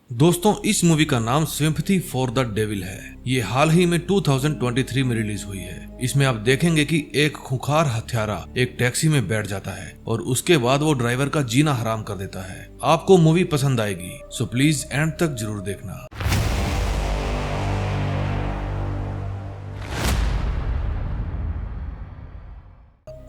दोस्तों, इस मूवी का नाम सिंपैथी फॉर द डेविल है। ये हाल ही में 2023 में रिलीज हुई है। इसमें आप देखेंगे कि एक खूंखार हत्यारा एक टैक्सी में बैठ जाता है और उसके बाद वो ड्राइवर का जीना हराम कर देता है। आपको मूवी पसंद आएगी, सो प्लीज एंड तक जरूर देखना।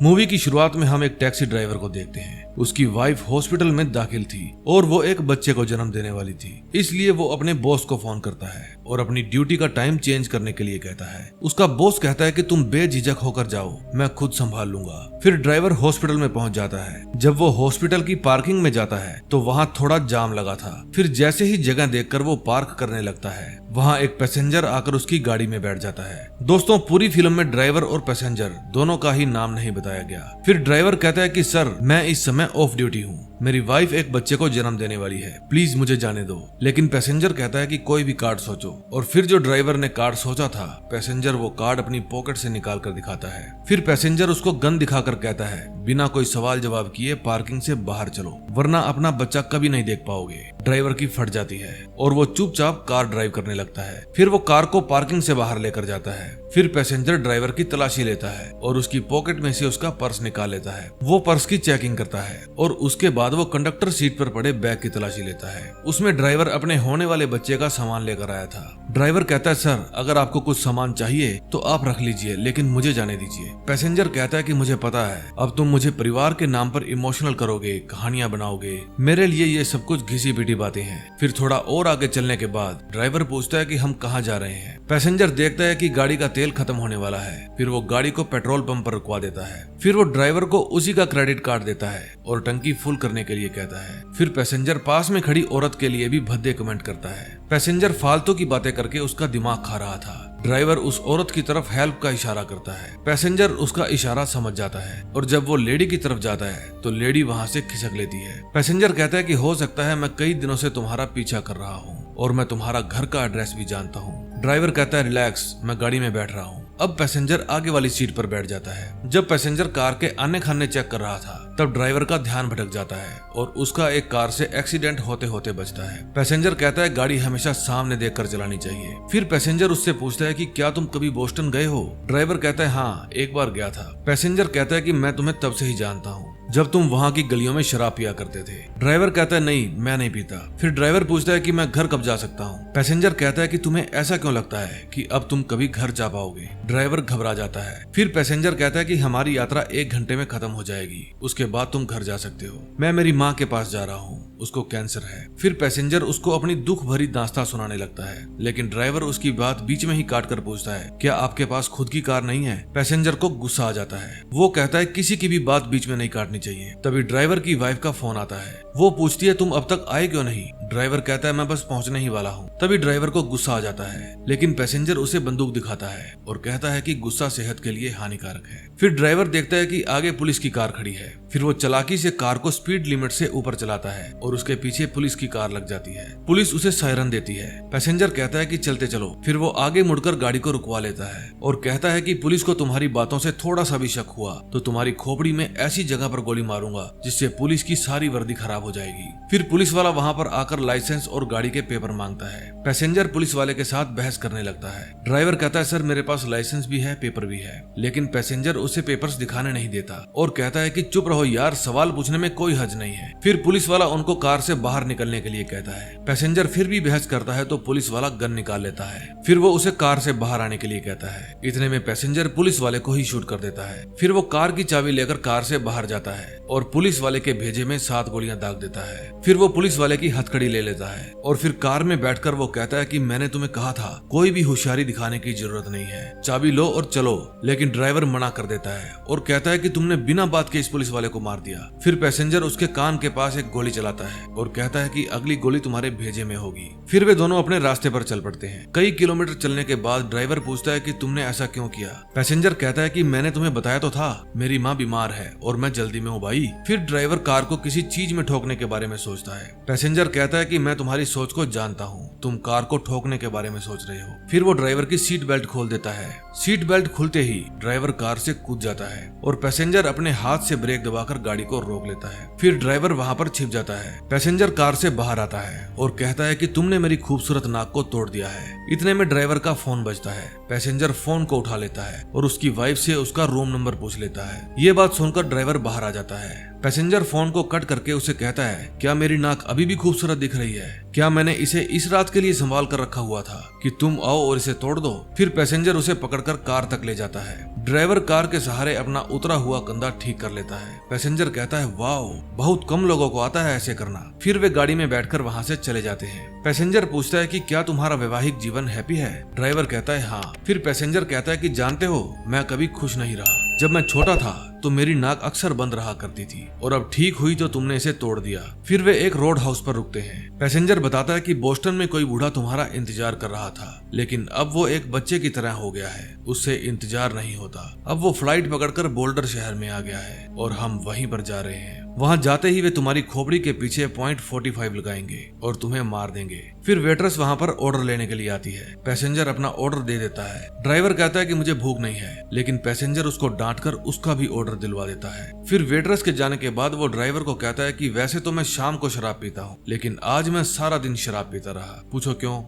मूवी की शुरुआत में हम एक टैक्सी ड्राइवर को देखते हैं। उसकी वाइफ हॉस्पिटल में दाखिल थी और वो एक बच्चे को जन्म देने वाली थी, इसलिए वो अपने बॉस को फोन करता है और अपनी ड्यूटी का टाइम चेंज करने के लिए कहता है। उसका बॉस कहता है कि तुम बेझिझक होकर जाओ, मैं खुद संभाल लूंगा। फिर ड्राइवर हॉस्पिटल में पहुंच जाता है। जब वो हॉस्पिटल की पार्किंग में जाता है तो वहाँ थोड़ा जाम लगा था। फिर जैसे ही जगह देखकर वो पार्क करने लगता है, वहाँ एक पैसेंजर आकर उसकी गाड़ी में बैठ जाता है। दोस्तों, पूरी फिल्म में ड्राइवर और पैसेंजर दोनों का ही नाम नहीं बताया गया। फिर ड्राइवर कहता है कि सर, मैं इस समय ऑफ ड्यूटी हूँ, मेरी वाइफ एक बच्चे को जन्म देने वाली है, प्लीज मुझे जाने दो। लेकिन पैसेंजर कहता है कि कोई भी कार्ड सोचो। और फिर जो ड्राइवर ने कार्ड सोचा था, पैसेंजर वो कार्ड अपनी पॉकेट से निकाल कर दिखाता है। फिर पैसेंजर उसको गन दिखाकर कहता है, बिना कोई सवाल जवाब किए पार्किंग से बाहर चलो, वरना अपना बच्चा कभी नहीं देख पाओगे। ड्राइवर की फट जाती है और वो चुपचाप कार ड्राइव करने लगता है। फिर वो कार को पार्किंग से बाहर लेकर जाता है। फिर पैसेंजर ड्राइवर की तलाशी लेता है और उसकी पॉकेट में से उसका पर्स निकाल लेता है। वो पर्स की चेकिंग करता है और उसके बाद वो कंडक्टर सीट पर पड़े बैग की तलाशी लेता है। उसमें ड्राइवर अपने होने वाले बच्चे का सामान लेकर आया था। ड्राइवर कहता है, सर, अगर आपको कुछ सामान चाहिए तो आप रख लीजिए, लेकिन मुझे जाने दीजिए। पैसेंजर कहता है कि मुझे पता है, अब तुम मुझे परिवार के नाम पर इमोशनल करोगे, कहानियां बनाओगे, मेरे लिए ये सब कुछ घिसी पिटी बातें हैं। फिर थोड़ा और आगे चलने के बाद ड्राइवर पूछता है कि हम कहाँ जा रहे हैं। पैसेंजर देखता है कि गाड़ी का तेल खत्म होने वाला है। फिर वो गाड़ी को पेट्रोल पंप पर रुकवा देता है। फिर वो ड्राइवर को उसी का क्रेडिट कार्ड देता है और टंकी फुल करने के लिए कहता है। फिर पैसेंजर पास में खड़ी औरत के लिए भी भद्दे कमेंट करता है। पैसेंजर फालतू की बातें करके उसका दिमाग खा रहा था। ड्राइवर उस औरत की तरफ हेल्प का इशारा करता है। पैसेंजर उसका इशारा समझ जाता है और जब वो लेडी की तरफ जाता है तो लेडी वहाँ से खिसक लेती है। पैसेंजर कहता है कि हो सकता है मैं कई दिनों से तुम्हारा पीछा कर रहा हूँ और मैं तुम्हारा घर का एड्रेस भी जानता हूँ। ड्राइवर कहता है, रिलैक्स, मैं गाड़ी में बैठ रहा हूँ। अब पैसेंजर आगे वाली सीट पर बैठ जाता है। जब पैसेंजर कार के आने खाने चेक कर रहा था, तब ड्राइवर का ध्यान भटक जाता है और उसका एक कार से एक्सीडेंट होते होते बचता है। पैसेंजर कहता है, गाड़ी हमेशा सामने देखकर चलानी चाहिए। फिर पैसेंजर उससे पूछता है कि क्या तुम कभी बोस्टन गए हो? ड्राइवर कहता है, हाँ, एक बार गया था। पैसेंजर कहता है कि मैं तुम्हें तब से ही जानता हूँ, जब तुम वहाँ की गलियों में शराब पिया करते थे। ड्राइवर कहता है, नहीं, मैं नहीं पीता। फिर ड्राइवर पूछता है कि मैं घर कब जा सकता हूँ? पैसेंजर कहता है कि तुम्हें ऐसा क्यों लगता है कि अब तुम कभी घर जा पाओगे? ड्राइवर घबरा जाता है। फिर पैसेंजर कहता है कि हमारी यात्रा 1 घंटे में खत्म हो जाएगी, उसके बाद तुम घर जा सकते हो। मैं मेरी माँ के पास जा रहा हूँ, उसको कैंसर है। फिर पैसेंजर उसको अपनी दुख भरी दास्तां सुनाने लगता है, लेकिन ड्राइवर उसकी बात बीच में ही काट कर पूछता है, क्या आपके पास खुद की कार नहीं है? पैसेंजर को गुस्सा आ जाता है। वो कहता है, किसी की भी बात बीच में नहीं काटनी चाहिए। तभी ड्राइवर की वाइफ का फोन आता है। वो पूछती है, तुम अब तक आए क्यों नहीं? ड्राइवर कहता है, मैं बस पहुंचने ही वाला हूँ। तभी ड्राइवर को गुस्सा आ जाता है, लेकिन पैसेंजर उसे बंदूक दिखाता है और कहता है कि गुस्सा सेहत के लिए हानिकारक है। फिर ड्राइवर देखता है कि आगे पुलिस की कार खड़ी है। फिर वो चालाकी से कार को स्पीड लिमिट से ऊपर चलाता है और उसके पीछे पुलिस की कार लग जाती है। पुलिस उसे सायरन देती है। पैसेंजर कहता है कि चलते चलो। फिर वो आगे मुड़कर गाड़ी को रुकवा लेता है और कहता है कि पुलिस को तुम्हारी बातों से थोड़ा सा भी शक हुआ तो तुम्हारी खोपड़ी में ऐसी जगह पर गोली मारूंगा जिससे पुलिस की सारी वर्दी खराब हो जाएगी। फिर पुलिस वाला वहाँ पर आकर लाइसेंस और गाड़ी के पेपर मांगता है। पैसेंजर पुलिस वाले के साथ बहस करने लगता है। ड्राइवर कहता है, सर, मेरे पास लाइसेंस भी है, पेपर भी है। लेकिन पैसेंजर उसे पेपर्स दिखाने नहीं देता और कहता है कि चुप रहो यार, सवाल पूछने में कोई हर्ज नहीं है। फिर पुलिस वाला उनको कार से बाहर निकलने के लिए कहता है। पैसेंजर फिर भी बहस करता है तो पुलिस वाला गन निकाल लेता है। फिर वो उसे कार से बाहर आने के लिए कहता है। इतने में पैसेंजर पुलिस वाले को ही शूट कर देता है। फिर वो कार की चाबी लेकर कार से बाहर जाता है और पुलिस वाले के भेजे में 7 गोलियां दाग देता है। फिर वो पुलिस वाले की हथकड़ी ले लेता है और फिर कार में बैठकर वो कहता है कि मैंने तुम्हें कहा था, कोई भी होशियारी दिखाने की जरूरत नहीं है, चाबी लो और चलो। लेकिन ड्राइवर मना कर देता है और कहता है कि तुमने बिना बात के इस पुलिस वाले को मार दिया। फिर पैसेंजर उसके कान के पास एक गोली चलाता है और कहता है कि अगली गोली तुम्हारे भेजे में होगी। फिर वे दोनों अपने रास्ते पर चल पड़ते हैं। कई किलोमीटर चलने के बाद ड्राइवर पूछता है कि तुमने ऐसा क्यों किया? पैसेंजर कहता है कि मैंने तुम्हें बताया तो था, मेरी माँ बीमार है और मैं जल्दी में हूँ भाई। फिर ड्राइवर कार को किसी चीज में ठोकने के बारे में सोचता है। पैसेंजर कहता है कि मैं तुम्हारी सोच को जानता हूँ, तुम कार को ठोकने के बारे में सोच रहे हो। फिर वो ड्राइवर की सीट बेल्ट खोल देता है। सीट बेल्ट खुलते ही ड्राइवर कार से कूद जाता है और पैसेंजर अपने हाथ से ब्रेक दबाकर गाड़ी को रोक लेता है। फिर ड्राइवर वहाँ पर छिप जाता है। पैसेंजर कार से बाहर आता है और कहता है कि तुमने मेरी खूबसूरत नाक को तोड़ दिया है। इतने में ड्राइवर का फोन बजता है। पैसेंजर फोन को उठा लेता है और उसकी वाइफ से उसका रूम नंबर पूछ लेता है। ये बात सुनकर ड्राइवर बाहर आ जाता है। पैसेंजर फोन को कट करके उसे कहता है, क्या मेरी नाक अभी भी खूबसूरत दिख रही है? क्या मैंने इसे इस रात के लिए संभाल कर रखा हुआ था कि तुम आओ और इसे तोड़ दो? फिर पैसेंजर उसे पकड़कर कार तक ले जाता है। ड्राइवर कार के सहारे अपना उतरा हुआ कंधा ठीक कर लेता है। पैसेंजर कहता है, वाओ, बहुत कम लोगों को आता है ऐसे करना। फिर वे गाड़ी में बैठकर वहाँ से चले जाते हैं। पैसेंजर पूछता है कि क्या तुम्हारा वैवाहिक जीवन हैप्पी है? ड्राइवर कहता है हाँ। फिर पैसेंजर कहता है कि जानते हो, मैं कभी खुश नहीं रहा। जब मैं छोटा था तो मेरी नाक अक्सर बंद रहा करती थी और अब ठीक हुई तो तुमने इसे तोड़ दिया। फिर वे एक रोड हाउस पर रुकते हैं। पैसेंजर बताता है कि बोस्टन में कोई बूढ़ा तुम्हारा इंतजार कर रहा था, लेकिन अब वो एक बच्चे की तरह हो गया है। उससे इंतजार नहीं होता। अब वो फ्लाइट पकड़कर बोल्डर शहर में आ गया है और हम वहीं पर जा रहे हैं। वहां जाते ही वे तुम्हारी खोपड़ी के पीछे .45 लगाएंगे और तुम्हें मार देंगे। फिर वेट्रेस वहां पर ऑर्डर लेने के लिए आती है। पैसेंजर अपना ऑर्डर दे देता है। ड्राइवर कहता है कि मुझे भूख नहीं है, लेकिन पैसेंजर उसको डांटकर उसका भी ऑर्डर दिलवा देता है। फिर वेट्रेस के जाने के बाद वो ड्राइवर को कहता है कि वैसे तो मैं शाम को शराब पीता हूँ, लेकिन आज मैं सारा दिन शराब पीता रहा। पूछो क्यों?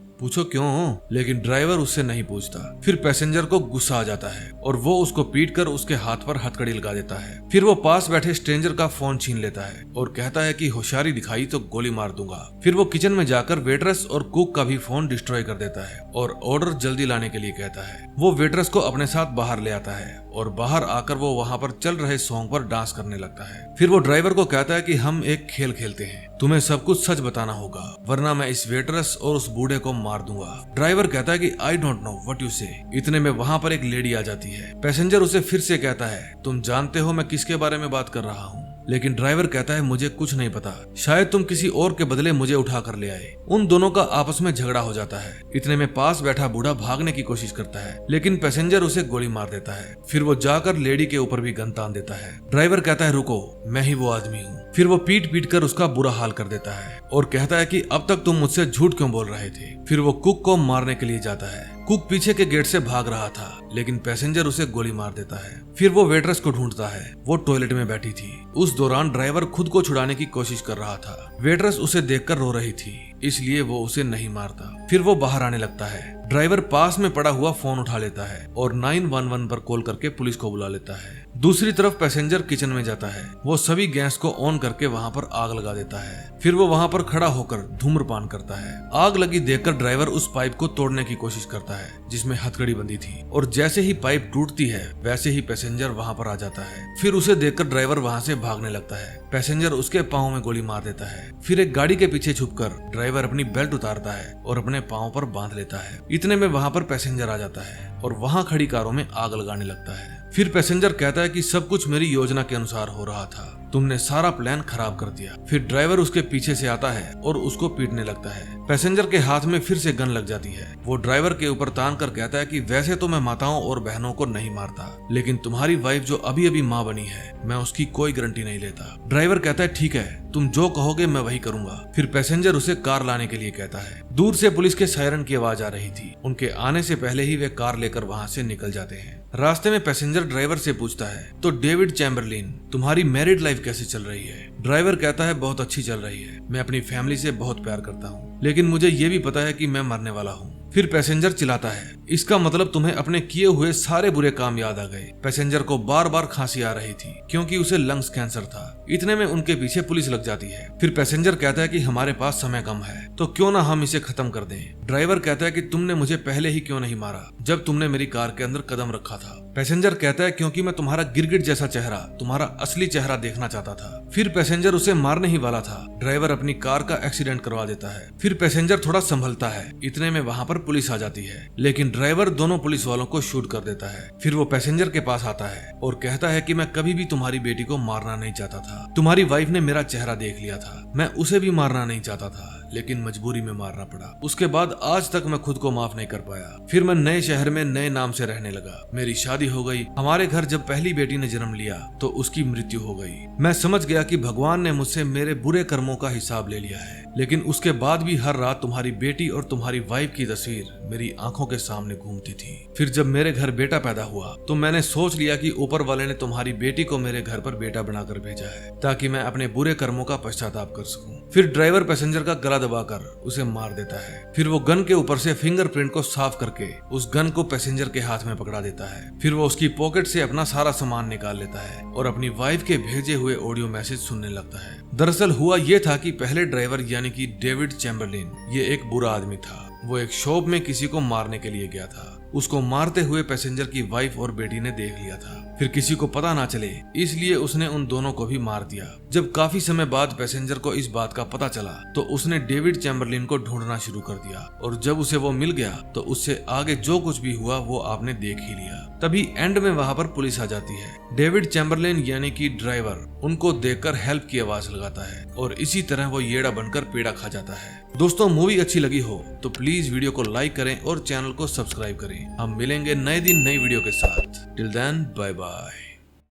लेकिन ड्राइवर उससे नहीं पूछता। फिर पैसेंजर को गुस्सा आ जाता है और वो उसको पीटकर उसके हाथ पर हथकड़ी लगा देता है। फिर वो पास बैठे स्ट्रेंजर का फोन छीन लेता है और कहता है कि होशियारी दिखाई तो गोली मार दूंगा। फिर वो किचन में जाकर वेट्रेस और कुक का भी फोन डिस्ट्रॉय कर देता है और ऑर्डर जल्दी लाने के लिए कहता है। वो वेट्रेस को अपने साथ बाहर ले आता है और बाहर आकर वो वहाँ पर चल रहे सॉन्ग पर डांस करने लगता है। फिर वो ड्राइवर को कहता है कि हम एक खेल खेलते हैं, तुम्हें सब कुछ सच बताना होगा, वरना मैं इस वेट्रेस और उस बूढ़े को मार दूंगा। ड्राइवर कहता है कि I don't know what you से। इतने में वहाँ पर एक लेडी आ जाती है। पैसेंजर उसे फिर से कहता है, तुम जानते हो मैं किसके बारे में बात कर रहा हूँ? लेकिन ड्राइवर कहता है, मुझे कुछ नहीं पता, शायद तुम किसी और के बदले मुझे उठा कर ले आए। उन दोनों का आपस में झगड़ा हो जाता है। इतने में पास बैठा बूढ़ा भागने की कोशिश करता है, लेकिन पैसेंजर उसे गोली मार देता है। फिर वो जाकर लेडी के ऊपर भी गन तान देता है। ड्राइवर कहता है, रुको, मैं ही वो आदमी हूँ। फिर वो पीट कर उसका बुरा हाल कर देता है और कहता है कि अब तक तुम मुझसे झूठ क्यों बोल रहे थे। फिर वो कुक को मारने के लिए जाता है। कुक पीछे के गेट से भाग रहा था, लेकिन पैसेंजर उसे गोली मार देता है। फिर वो वेट्रेस को ढूंढता है। वो टॉयलेट में बैठी थी। उस दौरान ड्राइवर खुद को छुड़ाने की कोशिश कर रहा था। वेट्रेस उसे देखकर रो रही थी, इसलिए वो उसे नहीं मारता। फिर वो बाहर आने लगता है। ड्राइवर पास में पड़ा हुआ फोन उठा लेता है और 911 पर कॉल करके पुलिस को बुला लेता है। दूसरी तरफ पैसेंजर किचन में जाता है। वो सभी गैस को ऑन करके वहाँ पर आग लगा देता है। फिर वो वहाँ पर खड़ा होकर धूम्रपान करता है। आग लगी देखकर ड्राइवर उस पाइप को तोड़ने की कोशिश करता है जिसमें हथकड़ी बंधी थी, और जैसे ही पाइप टूटती है वैसे ही पैसेंजर वहाँ पर आ जाता है। फिर उसे देखकर ड्राइवर वहाँ से भागने लगता है। पैसेंजर उसके पाँव में गोली मार देता है। फिर एक गाड़ी के पीछे छुपकर ड्राइवर अपनी बेल्ट उतारता है और अपने पाँव पर बांध लेता है। इतने में वहाँ पर पैसेंजर आ जाता है और वहाँ खड़ी कारों में आग लगाने लगता है। फिर पैसेंजर कहता है कि सब कुछ मेरी योजना के अनुसार हो रहा था, तुमने सारा प्लान खराब कर दिया। फिर ड्राइवर उसके पीछे से आता है और उसको पीटने लगता है। पैसेंजर के हाथ में फिर से गन लग जाती है। वो ड्राइवर के ऊपर तान कर कहता है कि वैसे तो मैं माताओं और बहनों को नहीं मारता, लेकिन तुम्हारी वाइफ जो अभी अभी माँ बनी है, मैं उसकी कोई गारंटी नहीं लेता। ड्राइवर कहता है, ठीक है, तुम जो कहोगे मैं वही करूंगा। फिर पैसेंजर उसे कार लाने के लिए कहता है। दूर से पुलिस के सायरन की आवाज आ रही थी। उनके आने से पहले ही वे कार लेकर वहाँ से निकल जाते हैं। रास्ते में पैसेंजर ड्राइवर से पूछता है, तो डेविड चैम्बरलिन, तुम्हारी मैरिड लाइफ कैसे चल रही है? ड्राइवर कहता है, बहुत अच्छी चल रही है। मैं अपनी फैमिली से बहुत प्यार करता हूँ, लेकिन मुझे ये भी पता है कि मैं मरने वाला हूँ। फिर पैसेंजर चिल्लाता है, इसका मतलब तुम्हें अपने किए हुए सारे बुरे काम याद आ गए। पैसेंजर को बार बार खांसी आ रही थी क्योंकि उसे लंग्स कैंसर था। इतने में उनके पीछे पुलिस लग जाती है। फिर पैसेंजर कहता है कि हमारे पास समय कम है, तो क्यों ना हम इसे खत्म कर दें। ड्राइवर कहता है कि तुमने मुझे पहले ही क्यों नहीं मारा जब तुमने मेरी कार के अंदर कदम रखा था। पैसेंजर कहता है, क्योंकि मैं तुम्हारा गिरगिट जैसा चेहरा, तुम्हारा असली चेहरा देखना चाहता था। फिर पैसेंजर उसे मारने ही वाला था। ड्राइवर अपनी कार का एक्सीडेंट करवा देता है। फिर पैसेंजर थोड़ा संभलता है। इतने में वहाँ पर पुलिस आ जाती है, लेकिन ड्राइवर दोनों पुलिस वालों को शूट कर देता है। फिर वो पैसेंजर के पास आता है और कहता है कि मैं कभी भी तुम्हारी बेटी को मारना नहीं चाहता था। तुम्हारी वाइफ ने मेरा चेहरा देख लिया था, मैं उसे भी मारना नहीं चाहता था, लेकिन मजबूरी में मारना पड़ा। उसके बाद आज तक मैं खुद को माफ नहीं कर पाया। फिर मैं नए शहर में नए नाम से रहने लगा। मेरी शादी हो गई। हमारे घर जब पहली बेटी ने जन्म लिया तो उसकी मृत्यु हो गई। मैं समझ गया कि भगवान ने मुझसे मेरे बुरे कर्मों का हिसाब ले लिया है, लेकिन उसके बाद भी हर रात तुम्हारी बेटी और तुम्हारी वाइफ की तस्वीर मेरी आंखों के सामने घूमती थी। फिर जब मेरे घर बेटा पैदा हुआ तो मैंने सोच लिया कि ऊपर वाले ने तुम्हारी बेटी को मेरे घर पर बेटा बनाकर भेजा है ताकि मैं अपने बुरे कर्मों का पश्चाताप कर सकूं। फिर ड्राइवर पैसेंजर का गला दबाकर उसे मार देता है। फिर वो गन के ऊपर से फिंगरप्रिंट को साफ करके उस गन को पैसेंजर के हाथ में पकड़ा देता है। फिर वो उसकी पॉकेट से अपना सारा सामान निकाल लेता है और अपनी वाइफ के भेजे हुए ऑडियो मैसेज सुनने लगता है। दरअसल हुआ ये था कि पहले ड्राइवर यानी कि डेविड चैम्बरलिन ये एक बुरा आदमी था। वो एक शॉप में किसी को मारने के लिए गया था। उसको मारते हुए पैसेंजर की वाइफ और बेटी ने देख लिया था। फिर किसी को पता ना चले इसलिए उसने उन दोनों को भी मार दिया। जब काफी समय बाद पैसेंजर को इस बात का पता चला तो उसने डेविड चैम्बरलिन को ढूंढना शुरू कर दिया और जब उसे वो मिल गया तो उससे आगे जो कुछ भी हुआ वो आपने देख ही लिया। तभी एंड में वहां पर पुलिस आ जाती है। डेविड चैम्बरलिन यानी कि ड्राइवर उनको देखकर हेल्प की आवाज लगाता है और इसी तरह वो येड़ा बनकर पेड़ा खा जाता है। दोस्तों मूवी अच्छी लगी हो तो प्लीज वीडियो को लाइक करें और चैनल को सब्सक्राइब करें। हम मिलेंगे नए दिन नई वीडियो के साथ। Till then bye bye.